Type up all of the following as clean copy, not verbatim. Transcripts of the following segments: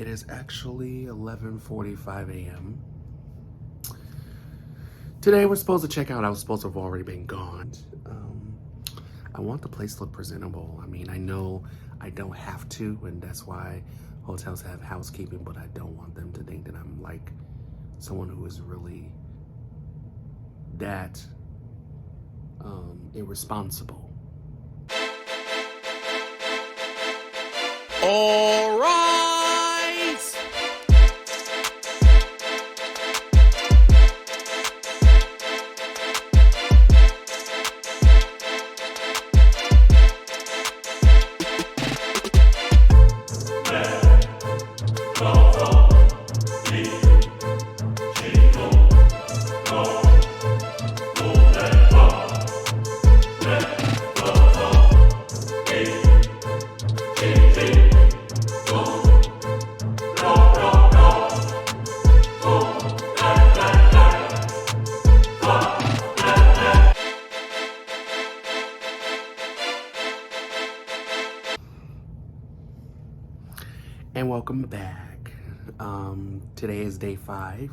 It is actually 11:45 a.m. Today we're supposed to check out. I was supposed to have already been gone. I want the place to look presentable. I mean, I know I don't have to, and that's why hotels have housekeeping, but I don't want them to think that I'm like someone who is really that irresponsible. All right. And welcome back. Today is day 5,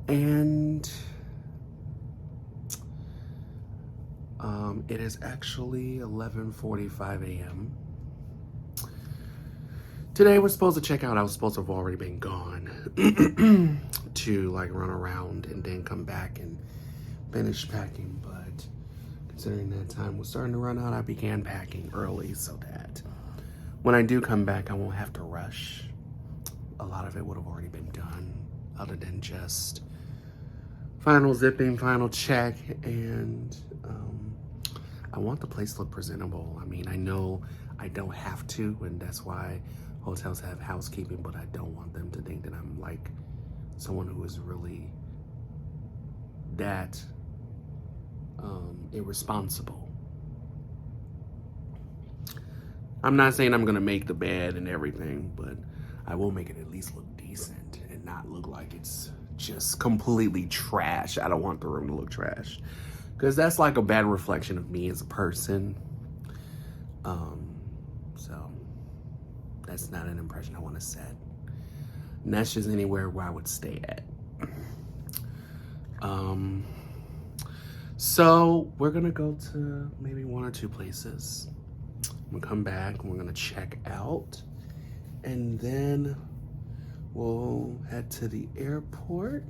and it is actually 11:45 a.m. Today we're supposed to check out. I was supposed to have already been gone to like run around and then come back and finish packing, but considering that time was starting to run out, I began packing early so that when I do come back, I won't have to rush. A lot of it would have already been done, other than just final zipping, final check, and I want the place to look presentable. I mean, I know I don't have to, and that's why hotels have housekeeping, but I don't want them to think that I'm like someone who is really that irresponsible. I'm not saying I'm gonna make the bed and everything, but I will make it at least look decent and not look like it's just completely trash. I don't want the room to look trash, because that's like a bad reflection of me as a person. So that's not an impression I want to set. And that's just anywhere where I would stay at. So we're gonna go to maybe 1 or 2 places. I'm gonna come back and we're gonna check out, and then we'll head to the airport,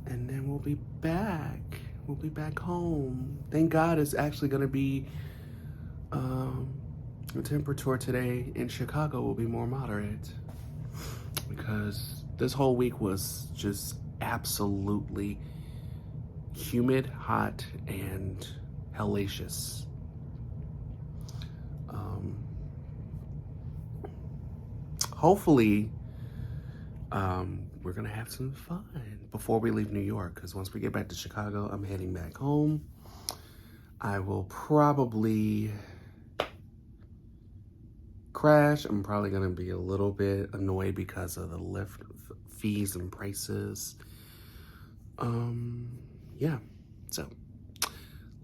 and then we'll be back. We'll be back home. Thank God it's actually gonna be the temperature today in Chicago will be more moderate, because this whole week was just absolutely humid, hot, and hellacious. Hopefully, we're gonna have some fun before we leave New York, because once we get back to Chicago, I'm heading back home. I will probably crash. I'm probably gonna be a little bit annoyed because of the Lyft fees and prices. Yeah, so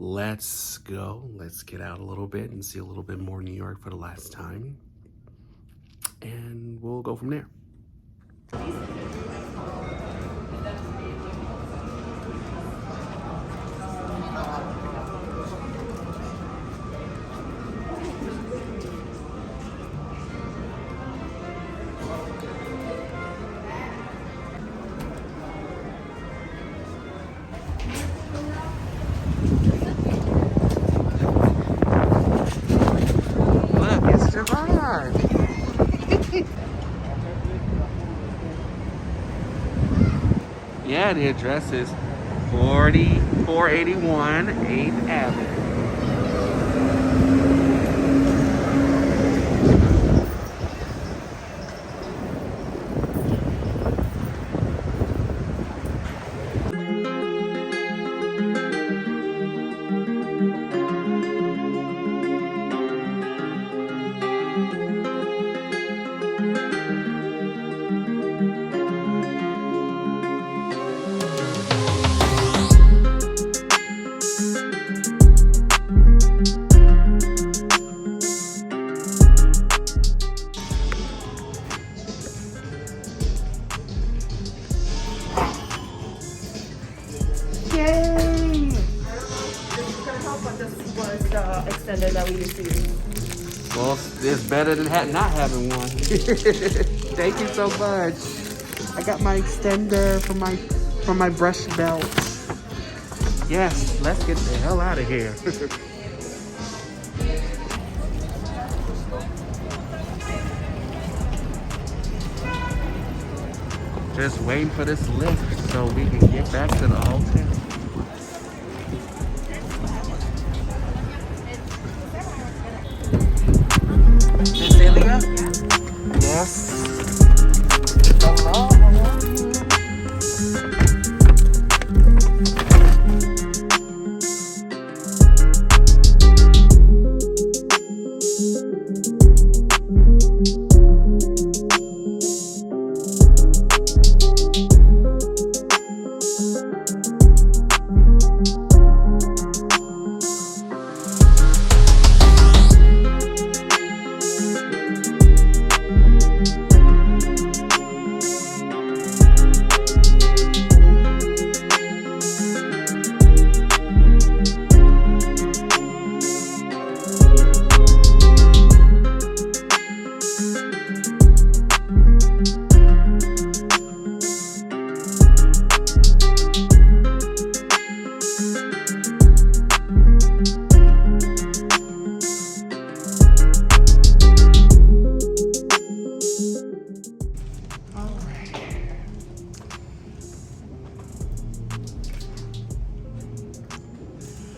let's go. Let's get out a little bit and see a little bit more New York for the last time, and we'll go from there. Look, it's Javon. Yeah, the address is 4481 8th Avenue. extender that we used to use. Well, it's better than not having one. Thank you so much. I got my extender from my brush belt. Yes, let's get the hell out of here. Just waiting for this lift so we can get back to the hotel. Cecilia? Yes. Hello.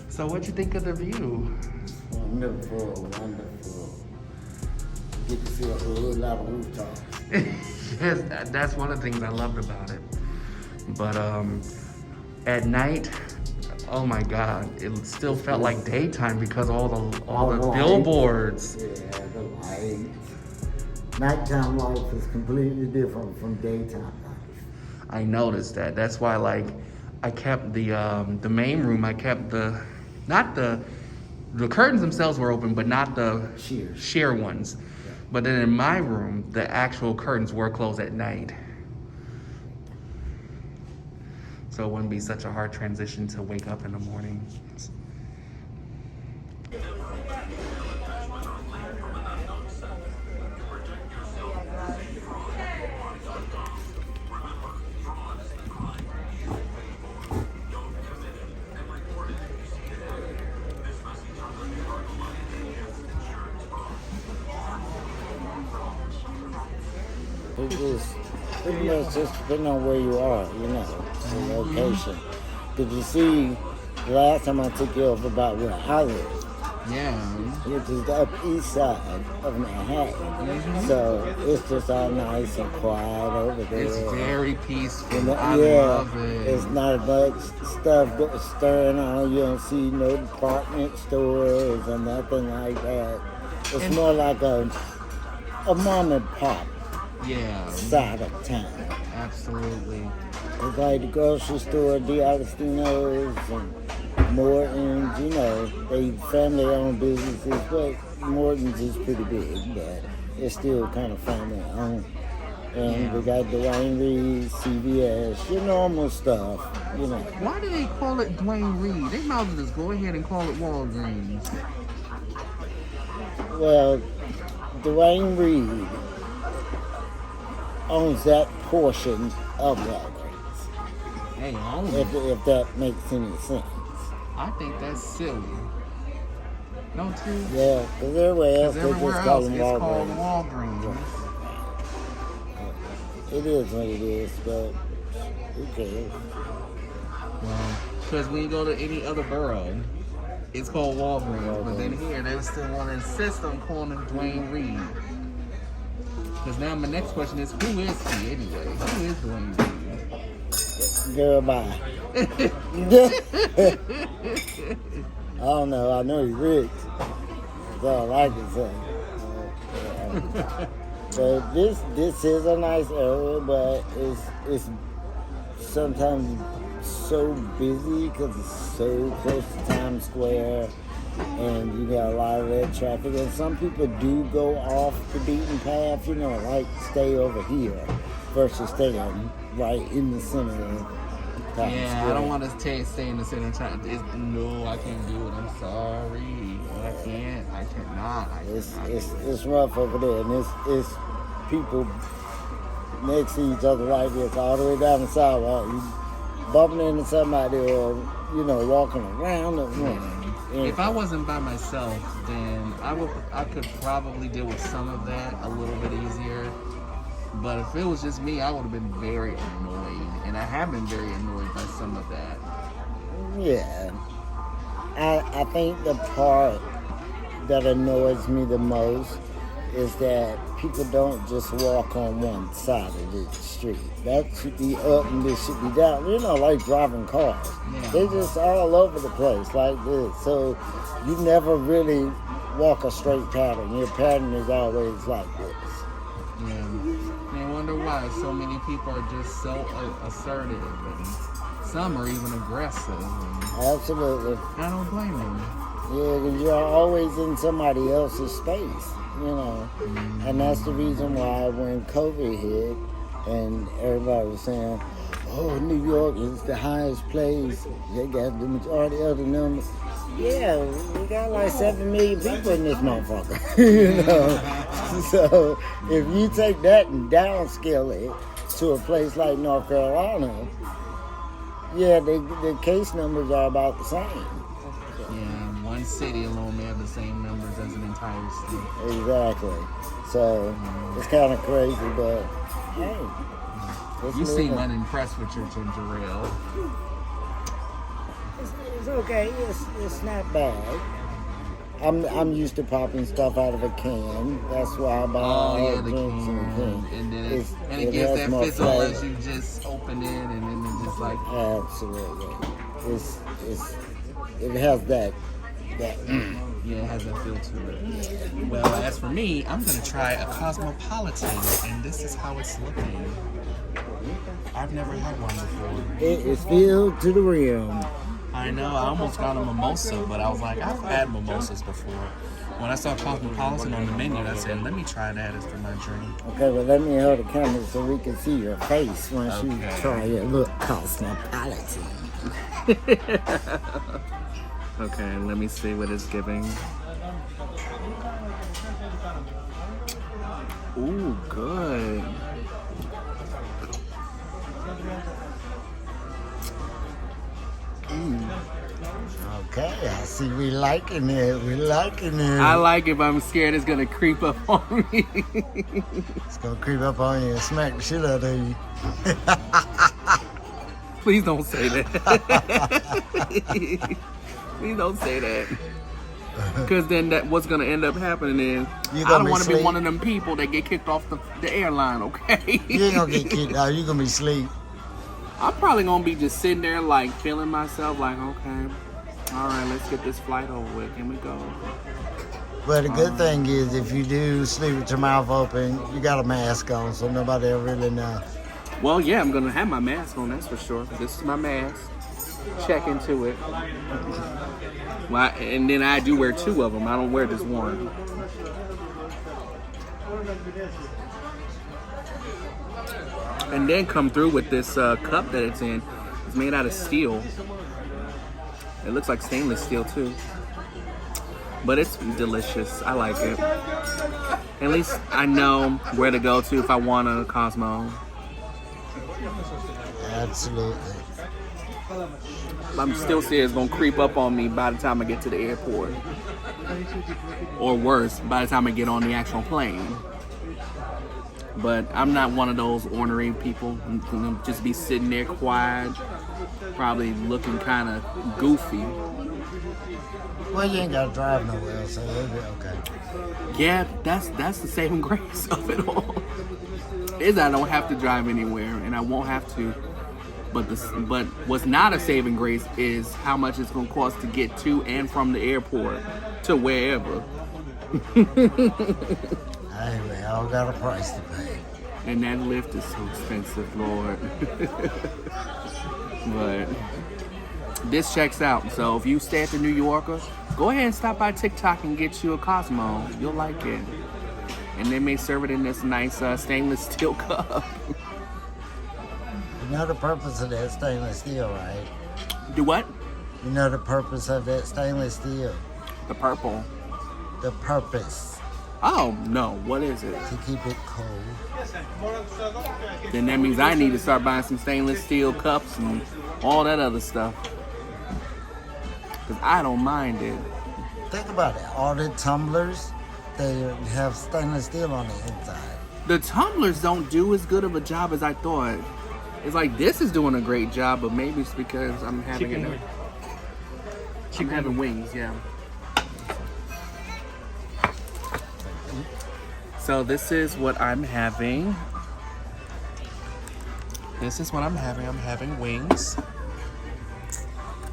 So what'd you think of the view? Wonderful, wonderful. Get to see a whole lot of rooftops. Yes, that's one of the things I loved about it. But at night, oh my God, it still felt like daytime because of all the billboards. Yeah, the lights. Nighttime life is completely different from daytime life. I noticed that. That's why, like, I kept the main room. I kept the curtains themselves were open, but not the sheer ones. Yeah. But then in my room, the actual curtains were closed at night. So it wouldn't be such a hard transition to wake up in the morning. It just pretty much just depending on where you are, you know, the location. Did you see the last time I took you over about where I live? Yeah. Which is the upper east side of Manhattan. So it's just all nice and quiet over there. It's very peaceful. I love it. It's not much stuff stirring on. You don't see no department stores or nothing like that. It's more like a mom and pop. Yeah. Side of town. Absolutely. It's like the grocery store, D'Agostino's and Morton's, you know, they family-owned businesses, but Morton's is pretty big, but it's still kind of family-owned. And we got Dwayne Reed, CVS, your normal stuff, you know. Why do they call it Dwayne Reed? They might as well just go ahead and call it Walgreens. Well, Dwayne Reed owns that portion of Walgreens. Hey, if that makes any sense. I think that's silly. Don't you? Yeah, because everywhere else they just call them Walgreens. Called Walgreens. It is what it is, but who cares? Well, because when you go to any other borough, it's called Walgreens. But then here, they still want to insist on calling him Dwayne Reed. Because now my next question is, who is he anyway? Who is Dwayne Reed? Girl, bye. I don't know. I know he's rich. That's all I can say. But this is a nice area, but it's sometimes so busy because it's so close to Times Square. And you got a lot of that traffic, and some people do go off the beaten path, you know, like stay over here versus staying right in the center of Times Square. I don't want to stay in the center of town. No, I can't do it. I'm sorry. I cannot. It's rough over there, and it's people next to each other like this all the way down the sidewalk. You bumping into somebody or, walking around the room. If I wasn't by myself, then I could probably deal with some of that a little bit easier. But if it was just me, I would have been very annoyed. And I have been very annoyed by some of that. Yeah. I think the part that annoys me the most is that people don't just walk on one side of the street. That should be up and this should be down. Like driving cars. Yeah. They're just all over the place like this. So you never really walk a straight pattern. Your pattern is always like this. Yeah. I wonder why so many people are just so assertive, and some are even aggressive. Absolutely. I don't blame them. Yeah, because you're always in somebody else's space, Mm-hmm. And that's the reason why when COVID hit and everybody was saying, oh, New York is the highest place, they got the majority of the numbers. Yeah, we got like 7 million people in this motherfucker, So if you take that and downscale it to a place like North Carolina, yeah, the case numbers are about the same. Yeah, one city alone may have the same numbers as an entire state. Exactly. So it's kind of crazy, but hey. You seem unimpressed with your ginger ale. It's okay. It's not bad. I'm used to popping stuff out of a can. That's why I buy all the drinks in a can. And then it gives that fizzle as you just open it, and then it's just like absolutely. It has that. Yeah, it has that feel to it. Well, as for me, I'm gonna try a Cosmopolitan, and this is how it's looking. I've never had one before. It is filled to the rim. I know, I almost got a mimosa, but I was like, I've had mimosas before. When I saw Cosmopolitan on the menu, I said, let me try that as for my drink. Okay, well, let me hold the camera so we can see your face once you try your look Cosmopolitan. Okay, let me see what it's giving. Ooh, good. Okay, I see we liking it. We liking it. I like it, but I'm scared it's gonna creep up on me. It's gonna creep up on you and smack the shit out of you. Please don't say that. Please don't say that. Because then what's gonna end up happening is I don't want to be one of them people that get kicked off the airline. Okay. You ain't gonna get kicked out. You gonna be asleep. I'm probably gonna be just sitting there like feeling myself like, okay, all right, let's get this flight over with. Can we go? Well, the good thing is if you do sleep with your mouth open, you got a mask on, so nobody will really know. Well, yeah, I'm gonna have my mask on. That's for sure. This is my mask. Check into it. Well, and then I do wear 2 of them. I don't wear just one. And then come through with this cup that it's in. It's made out of steel. It looks like stainless steel too. But it's delicious. I like it. At least I know where to go to if I want a Cosmo. Absolutely. I'm still scared it's gonna creep up on me by the time I get to the airport. Or worse, by the time I get on the actual plane. But I'm not one of those ornery people. I'm gonna just be sitting there quiet, probably looking kind of goofy. Well, you ain't gotta drive nowhere, so it'll be okay. Yeah, that's the saving grace of it all. Is I don't have to drive anywhere, and I won't have to. But what's not a saving grace is how much it's gonna cost to get to and from the airport to wherever. Hey, we all got a price to pay. And that lift is so expensive, Lord. But this checks out. So if you stay at the New Yorker, go ahead and stop by Tick Tock and get you a Cosmo. You'll like it. And they may serve it in this nice stainless steel cup. You know the purpose of that stainless steel, right? Do what? You know the purpose of that stainless steel? The purple. the purpose Oh, no. What is it? to keep it cold. Then that means I need to start buying some stainless steel cups and all that other stuff. Because I don't mind it. Think about it. All the tumblers, they have stainless steel on the inside. The tumblers don't do as good of a job as I thought. It's like this is doing a great job, but maybe it's because I'm having I'm having wings, yeah. So this is what I'm having. This is what I'm having. I'm having wings.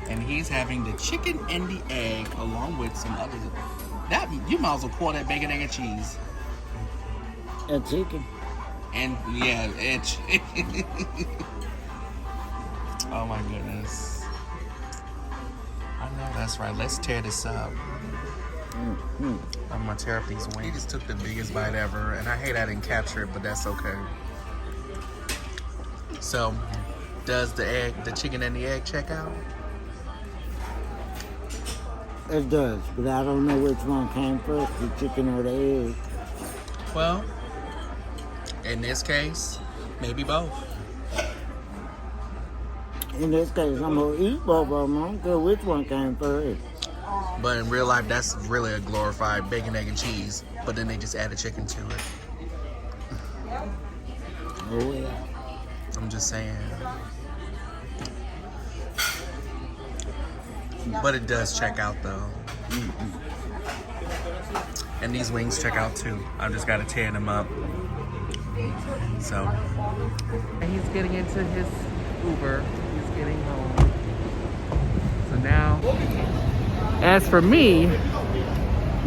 And he's having the chicken and the egg along with some others. That you might as well call that bacon, egg, and cheese. And chicken. And yeah, and chicken. Oh my goodness. I know that's right. Let's tear this up. I'm gonna tear up these wings. He just took the biggest bite ever, and I hate I didn't capture it, but that's okay. So, does the chicken and the egg check out? It does, but I don't know which one came first, the chicken or the egg. Well, in this case, maybe both. In this case, I'm gonna eat both of them. I don't care which one came first. But in real life, that's really a glorified bacon, egg, and cheese. But then they just added chicken to it. Oh yeah. I'm just saying. But it does check out though. And these wings check out too. I just gotta tear them up. So. And he's getting into his Uber. He's getting home. So now, as for me,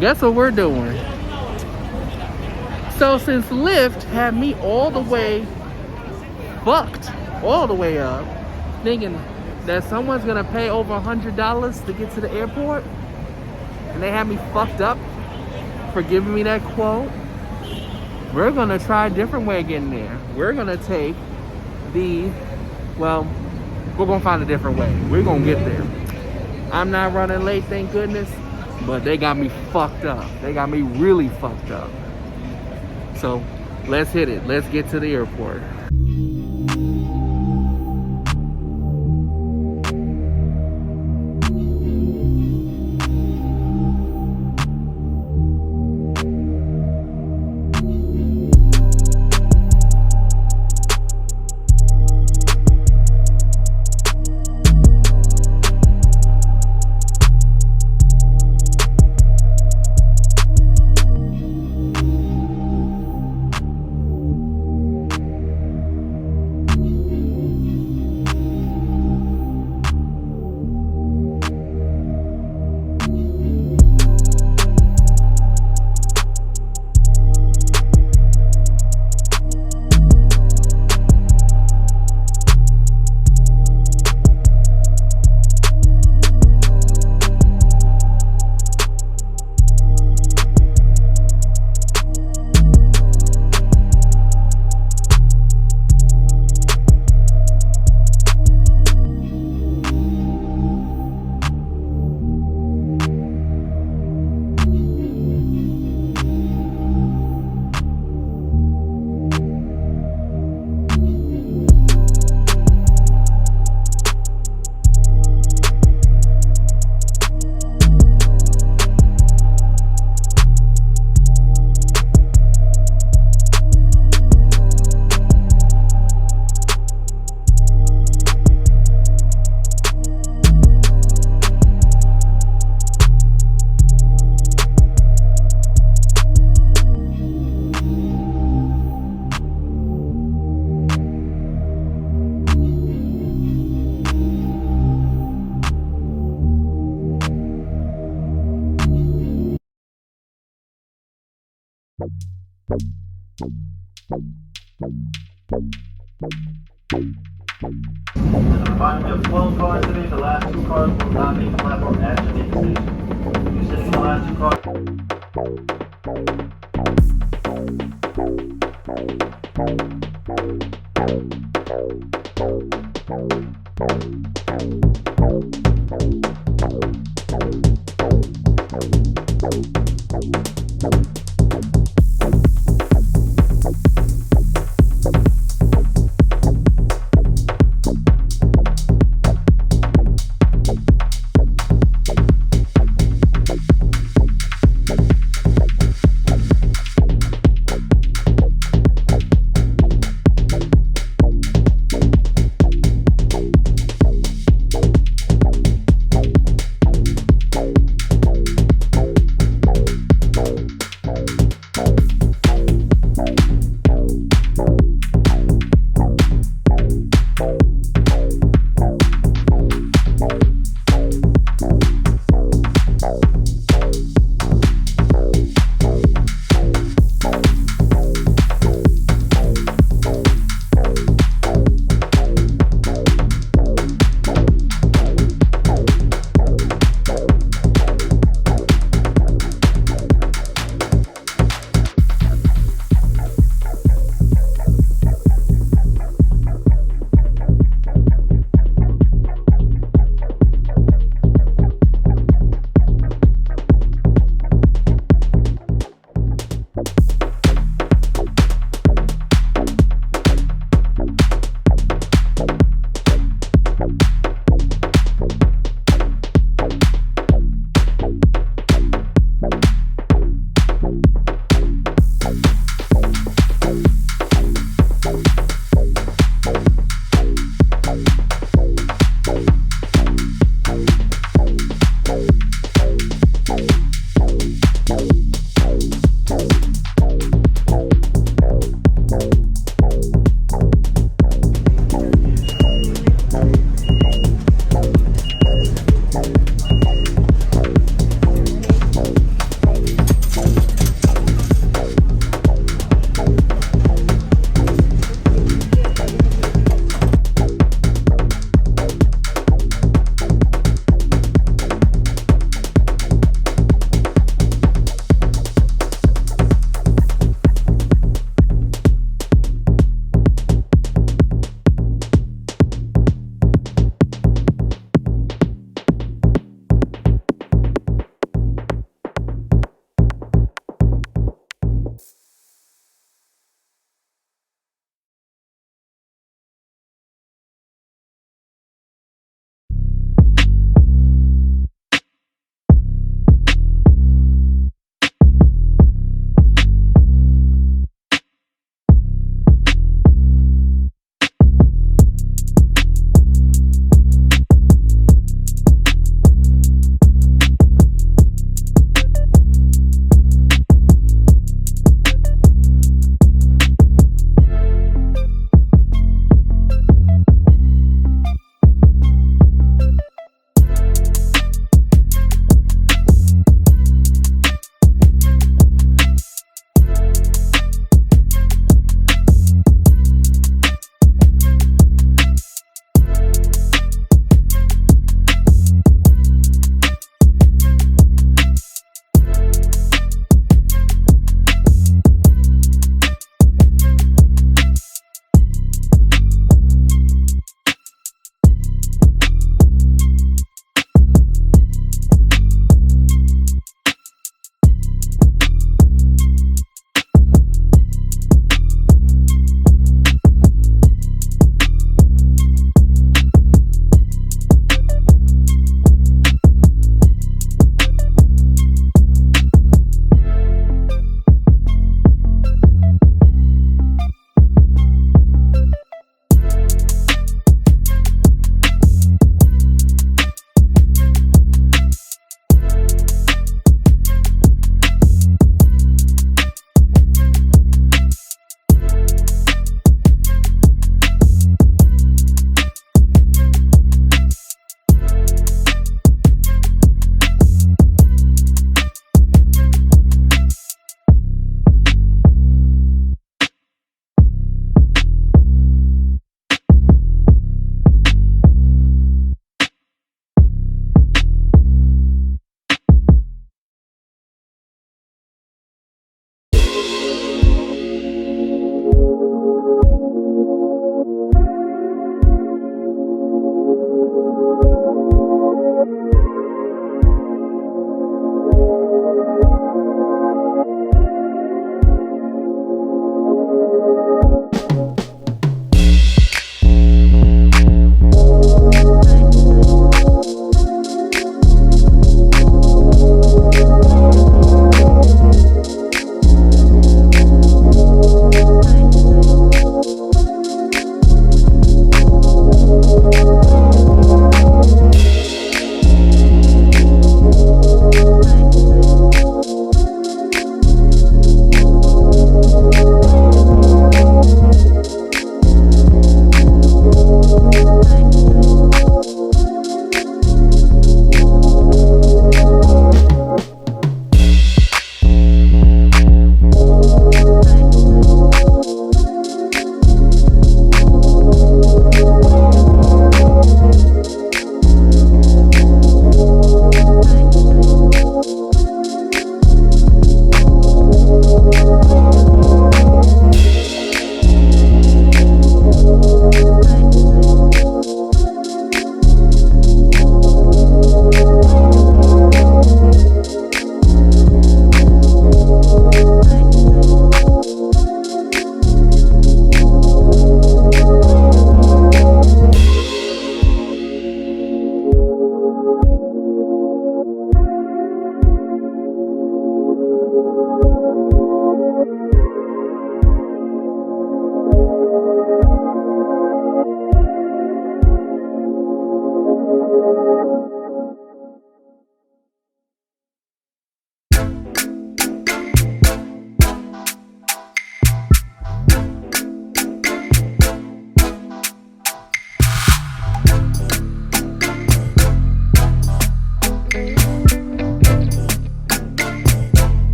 guess what we're doing? So since Lyft had me all the way fucked, all the way up, thinking that someone's gonna pay over $100 to get to the airport, and they had me fucked up for giving me that quote, we're gonna try a different way of getting there. We're gonna take we're gonna find a different way. We're gonna get there. I'm not running late, thank goodness, but they got me fucked up. They got me really fucked up. So let's hit it. Let's get to the airport. Remind me of 12 cars today. The last 2 cars will not make the platform after the station. You're sitting in the last 2 cars.